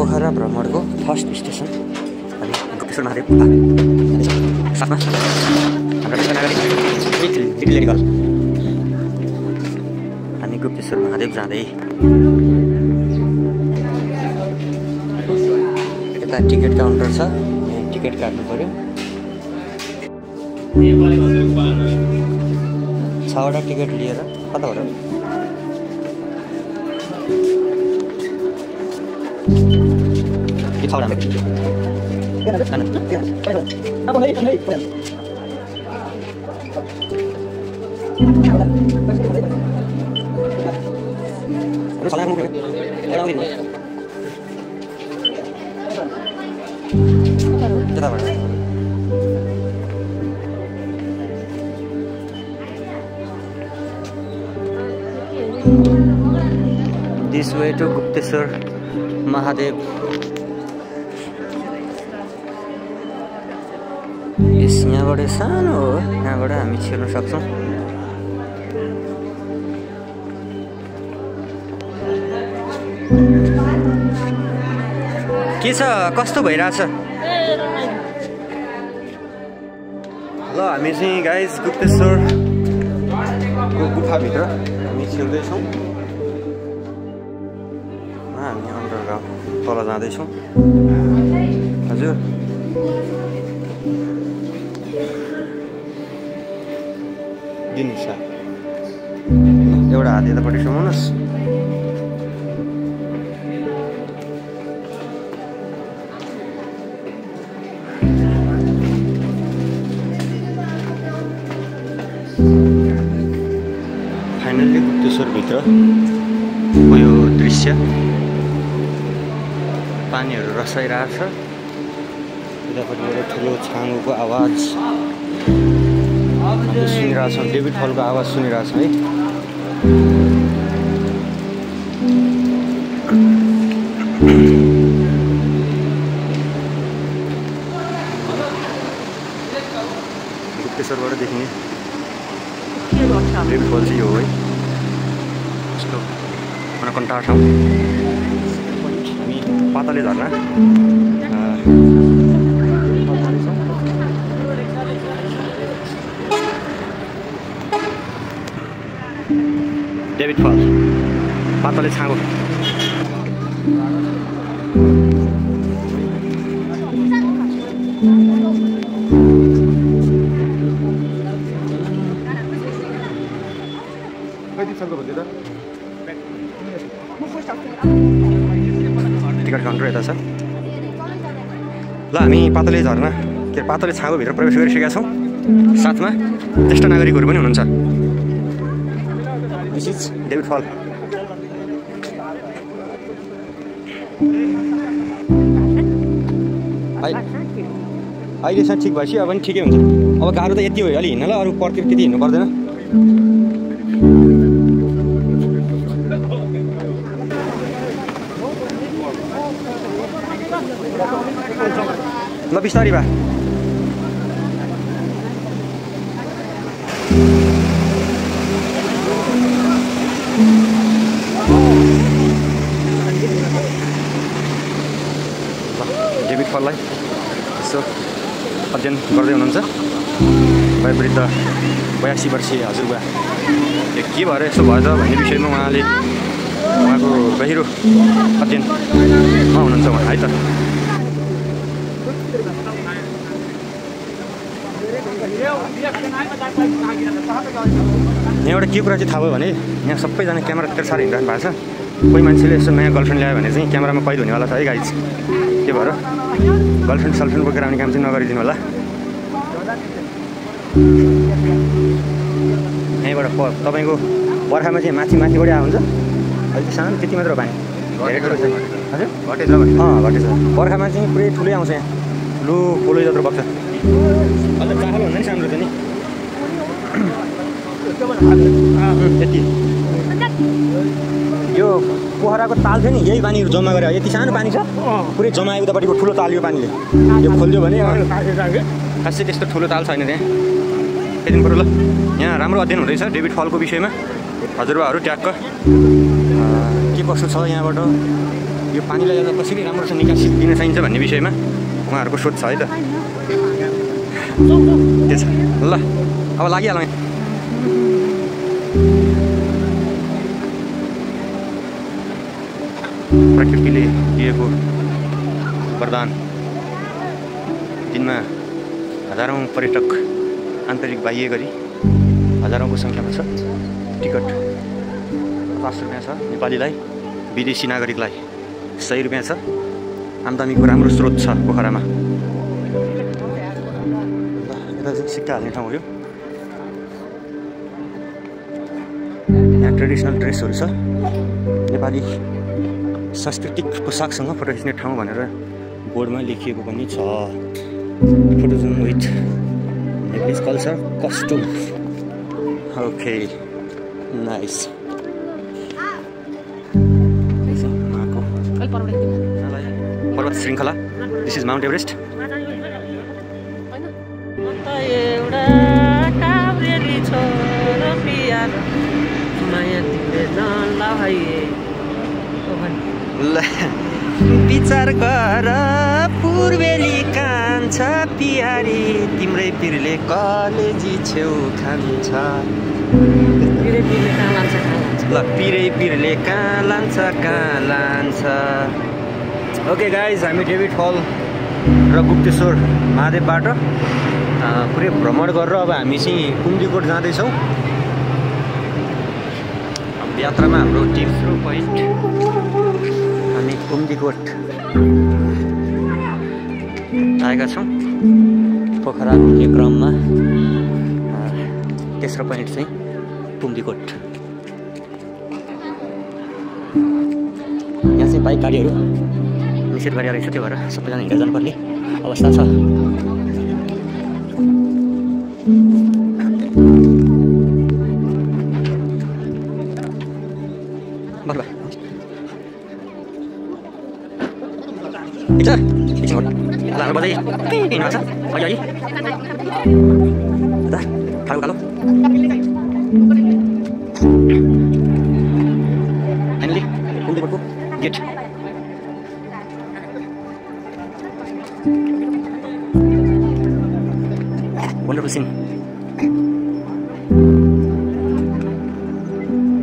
पोखरा भ्रमणको first station अनि गुप्तेश्वर महादेव साथमा हामी गुप्तेश्वर महादेव जाँदै यता टिकट काउन्टर छ, टिकट काट्नु पर्यो। 6वटा टिकट लिएर कता हो र This way to Gupteshwar Mahadev. यहाँबाट सानो हो, यहाँबाट हामी छिर्न सक्छौँ। के छ, कस्तो भइरहेछ? ल हामी चाहिँ गाइज गुप्तेश्वरको गुफाभित्र हामी छिर्दैछौँ। हामी अन्डरग्राउन्ड तल जाँदैछौँ। हजुर एउटा हात यतापट्टि समाउनुहोस्। फाइनल्ली गुप्तेश्वरभित्रको यो दृश्य, पानीहरू रसाइरहेको छ। यतापट्टि एउटा ठुलो छाँगोको आवाज सुनिरहेको छौँ, डेभिड फलको आवाज सुनिरहेको छ है। गुप्तेश्वरबाट देखिने डेभिड फल चाहिँ यो हो है, यस्तो मनकन्टा ठाउँ। हामी पातले झर्ना डेभिड फल पातले छाँगो। टिकट काउन्टर यता छ। ल हामी पातले झर्ना के पातले छाँगोभित्र प्रवेश गरिसकेका छौँ। साथमा ज्येष्ठ नागरिकहरू पनि हुनुहुन्छ। This is David Fall. अहिलेसम्म ठिक भएपछि अब पनि ठिकै हुन्छ। अब गाह्रो त यति हो, अलि हिँड्न ल, अरू पर्तिर त्यति हिँड्नु पर्दैन। ल बिस्तारी भए डेभिड फललाई यसो अध्ययन गर्दै हुनुहुन्छ। वयोवृद्ध 82 वर्षीय हजुरबा यो के भएर यस्तो भयो त भन्ने विषयमा उहाँको गहिरो अध्ययनमा हुनुहुन्छ उहाँ है त। यहाँबाट के कुरा चाहिँ थाहा भयो भने यहाँ सबैजना क्यामेरा त्यति साह्रो हिँडिरहनु भएको छ। कोही मान्छेले यसो नयाँ गर्लफ्रेन्ड ल्यायो भने चाहिँ क्यामेरामा कैद हुनेवाला छ है गाइज। के भएर गर्लफ्रेन्ड सलफ्रेन्ड बोकेर आउने काम चाहिँ नगरिदिनु होला। यहीँबाट तपाईँको बर्खामा चाहिँ माथिबाट आउँछ। अहिले सानो त्यति मात्र हो पानी, धेरै ठुलो छैन। हजुर घटेछ घटेछ। बर्खामा चाहिँ पुरै ठुलै आउँछ यहाँ, ठुलो पोलो जत्रो बग्छ। अन्त चाखल भन्दा नि सानो रहेछ नि यति। यो पोखराको ताल थियो नि, यही पानीहरू जम्मा गरेर यति सानो पानी छ, पुरै जम्मा उतापट्टिको ठुलो ताल यो पानीले यो खोलिदियो भने खासै त्यस्तो ठुलो ताल छैन त्यहाँ। हेरिदिनु पऱ्यो ल। यहाँ राम्रो अध्ययन हुँदैछ डेभिड फलको विषयमा। हजुरबाहरू ट्याक्क के कसो छ यहाँबाट यो पानीलाई अब कसरी राम्रोसँग निकासी दिन चाहिन्छ भन्ने विषयमा उहाँहरूको सोच छ है त। त्यो छ ल अब लागिहालौँ। प्रकृतिले दिएको वरदान दिनमा हजारौँ पर्यटक आन्तरिक बाह्य गरी हजारौँको सङ्ख्यामा छ। टिकट 50 रुपियाँ छ नेपालीलाई, विदेशी नागरिकलाई 100 रुपियाँ छ। आम्दानीको राम्रो स्रोत छ पोखरामा। यता चाहिँ सिक्का हाल्ने ठाउँ हो यो। यहाँ ट्रेडिसनल ड्रेसहरू छ, नेपाली सांस्कृतिक पोसाकसँग फोटो खिच्ने ठाउँ भनेर बोर्डमा लेखिएको पनि छ। Photo zone with Nepalese culture costume. Okay nice. पर्वत श्रृङ्खला, दिस इज माउन्ट एभरेस्ट। विचार गर पूर्वेली कान्छ पियारी, तिम्रै पिरले कलेजी छेउ खान्छ। ल पिरै पिरले कहाँ लान्छ कहाँ लान्छ। ओके गाइज, हामी डेभिड फल र गुप्तेश्वर महादेवबाट पुरै भ्रमण गरेर अब हामी चाहिँ कुम्दीकोट जाँदैछौँ। यात्रामा हाम्रो तेस्रो पोइन्ट हामी कुम्दीकोट आएका छौँ। पोखरा घुम्ने क्रममा तेस्रो पोइन्ट चाहिँ कुम्दीकोट। यहाँ चाहिँ बाइक गाडीहरू निषेध गरिएको रहेछ, त्यो भएर सबैजना हिँडेर जानुपर्ने अवस्था छ। Wonderful scene.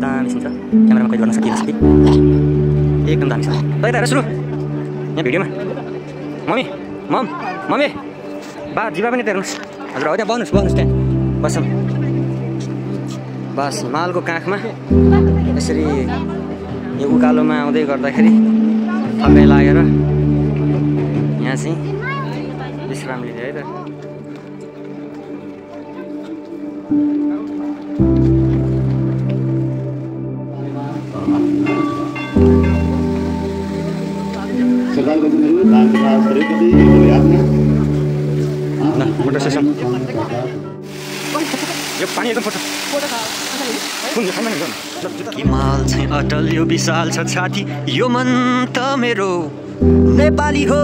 दामी सिन छ, क्यामेरामा कैद गर्न सकिएन सबै एकदम दामी छ। त यता हेर सुरु यहाँ भिडियोमा। मम्मी बा जिबा पनि हेर्नुहोस्। हजुर हो त्यहाँ बस्नुहोस् त्यहाँ बसौँ। बस हिमालको काखमा यसरी यो उकालोमा आउँदै गर्दाखेरि थकाइ लागेर यहाँ चाहिँ विश्राम लिँदै है त। फोटो सेसन यो पानी एकदम फोटो हिमाल चाहिँ अटल यो विशाल छ छाती, यो मन त मेरो नेपाली हो।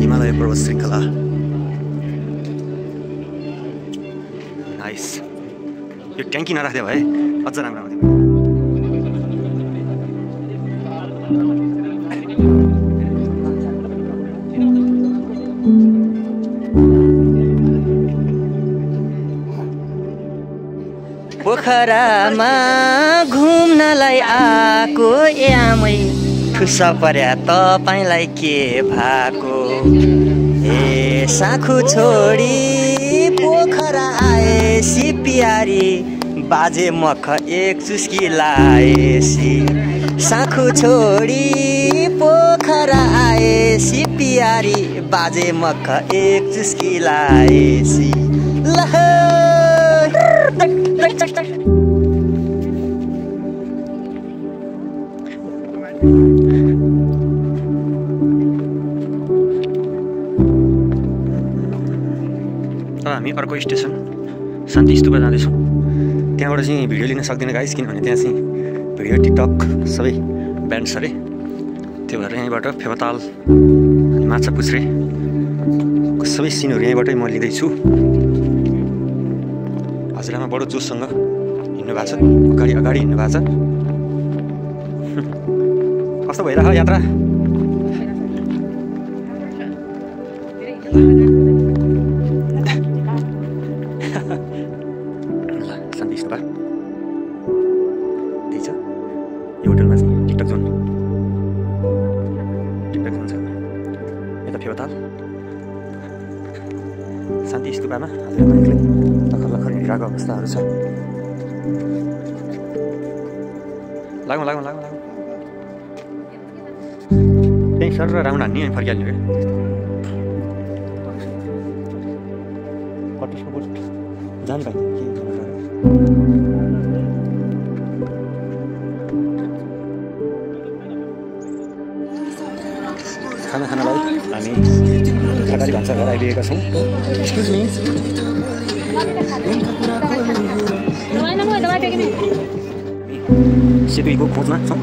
हिमालय पर्वत श्रृङ्खला नाइस। यो ट्याङ्की नराख्दै भए अझ राम्रो आउँथ्यो। पोखरामा घुम्नलाई आएको यामै ठुसा पर्या तपाईलाई के भएको। ए साखु छोडी पोखरा आएसी पियारी, बाजे मख एक चुस्की लाएसी। साखु छोडी पोखरा आएसी पियारी, बाजे मख एक चुस्की लाएसी। हामी अर्को स्टेसन शान्ति स्तूपा जाँदैछौँ। त्यहाँबाट चाहिँ भिडियो लिन सक्दिनँ गाइस, किनभने त्यहाँ चाहिँ भिडियो टिकटक सबै ब्यान्ड छ अरे। त्यो भएर यहीँबाट फेवाताल माछा पुछ्रे सबै सिनहरू यहीँबाटै म लिँदैछु। हजुरआमा बडो जोससँग हिँड्नु भएको छ, अगाडि हिँड्नु भएको छ। कस्तो भइरहेको यात्रा? शान्ति स्तूपा त्यही छ यो होटलमा चाहिँ टिकटक जोन छ। यता फेवाताल शान्ति स्तूपामा हजुरको एक्लै लखर लखर हिँडिरहेको अवस्थाहरू छ। लागौँ त्यहीँ सर र राउन्ड हान्ने अनि फर्किहाल्ने क्या। कटुसको बोट जानु पाइन्छ खानालाई हामी सरकारी भान्साघर आइपुगेका छौँ। एक्सक्युज मी, सेतुको खोजमा छौँ।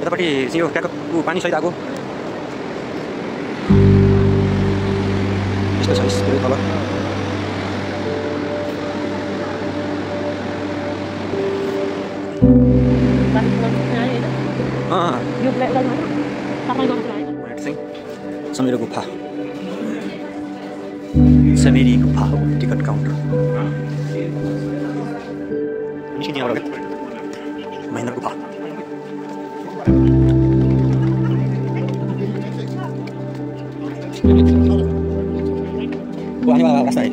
यतापट्टि यो ट्याकको पानी सहित आएको यस्तो छ तल। समेरो गुफा समेरी गुफा हो टिकट काउन्टर। महेन्द्र गुफा आनेवाला रास्ता है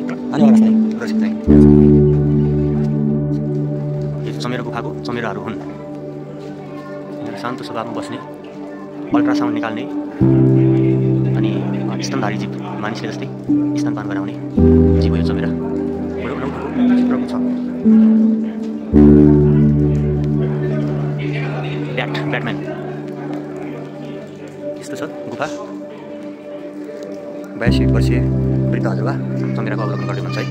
समेरो गुफाको समेरोहरू हुन्। शान्त स्वभावमा बस्ने, अल्ट्रासाउन्ड निकाल्ने अनि स्तनधारी जीव मानिसले जस्तै स्तनपान गराउने जीव यो चमेरा चित्रको छ। ब्याटम्यान यस्तो छ गुफा। 82 वर्षीय वृद्ध हजुरबा चमेराको अवलोकन गर्ने भन्छ है।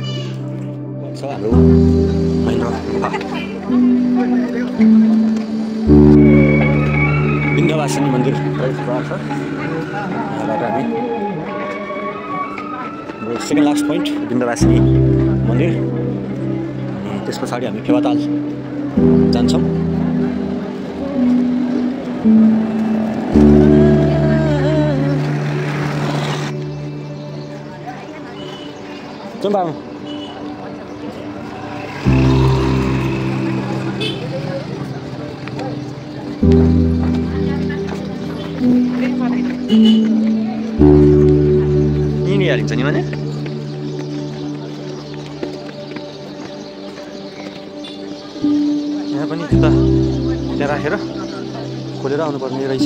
छ हाम्रो महेन्द्र गुफा। विन्ध्यवासिनी मन्दिर यहाँबाट हामी सेकेन्ड लास्ट पोइन्ट विन्ध्यवासिनी मन्दिर अनि त्यस पछाडि हामी फेवाताल जान्छौँ। Jumpa. Ini haलिन्छ नि भने यहाँ पनि जुत्ता त्यहाँ राखेर खोलेर आउनुपर्ने रहेछ।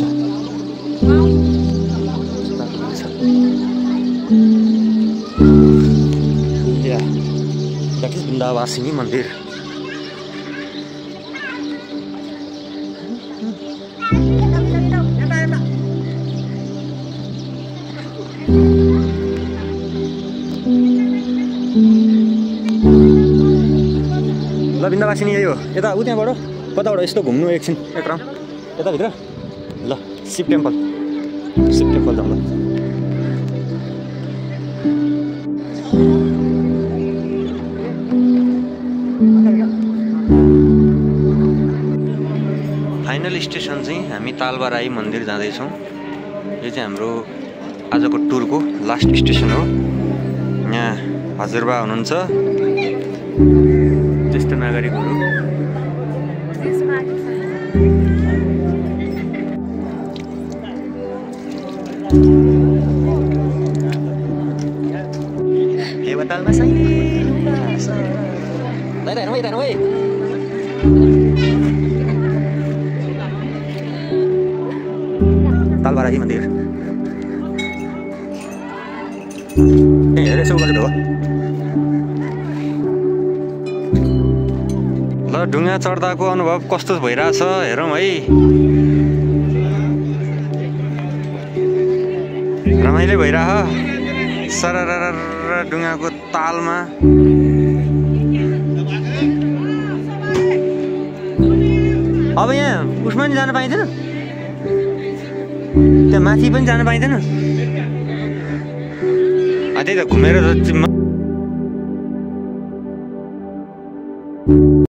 That is विन्ध्यवासिनी मन्दिर। ल विन्ध्यवासिनी यही हो। यता उ त्यहाँबाट कताबाट यस्तो घुम्नु एकछिन एक राउन्ड यताभित्र। ल शिव टेम्पल जाउँ ल। फाइनल स्टेसन चाहिँ हामी तालबाराई मन्दिर जाँदैछौँ। यो चाहिँ हाम्रो आजको टुरको लास्ट स्टेसन हो। यहाँ हजुरबा हुनुहुन्छ, ज्येष्ठ नागरिकहरू। फेवातालमा तालबाराई मन्दिर यसो गरेर हो। ल ढुङ्गा चढ्दाको अनुभव कस्तो भइरहेछ हेरौँ है। रमाइलो भइरह सरर ढुङ्गाको तालमा। अब यहाँ उसमा नि जान पाइँदैन, त्यहाँ माथि पनि जान पाइँदैन। त्यही त घुमेर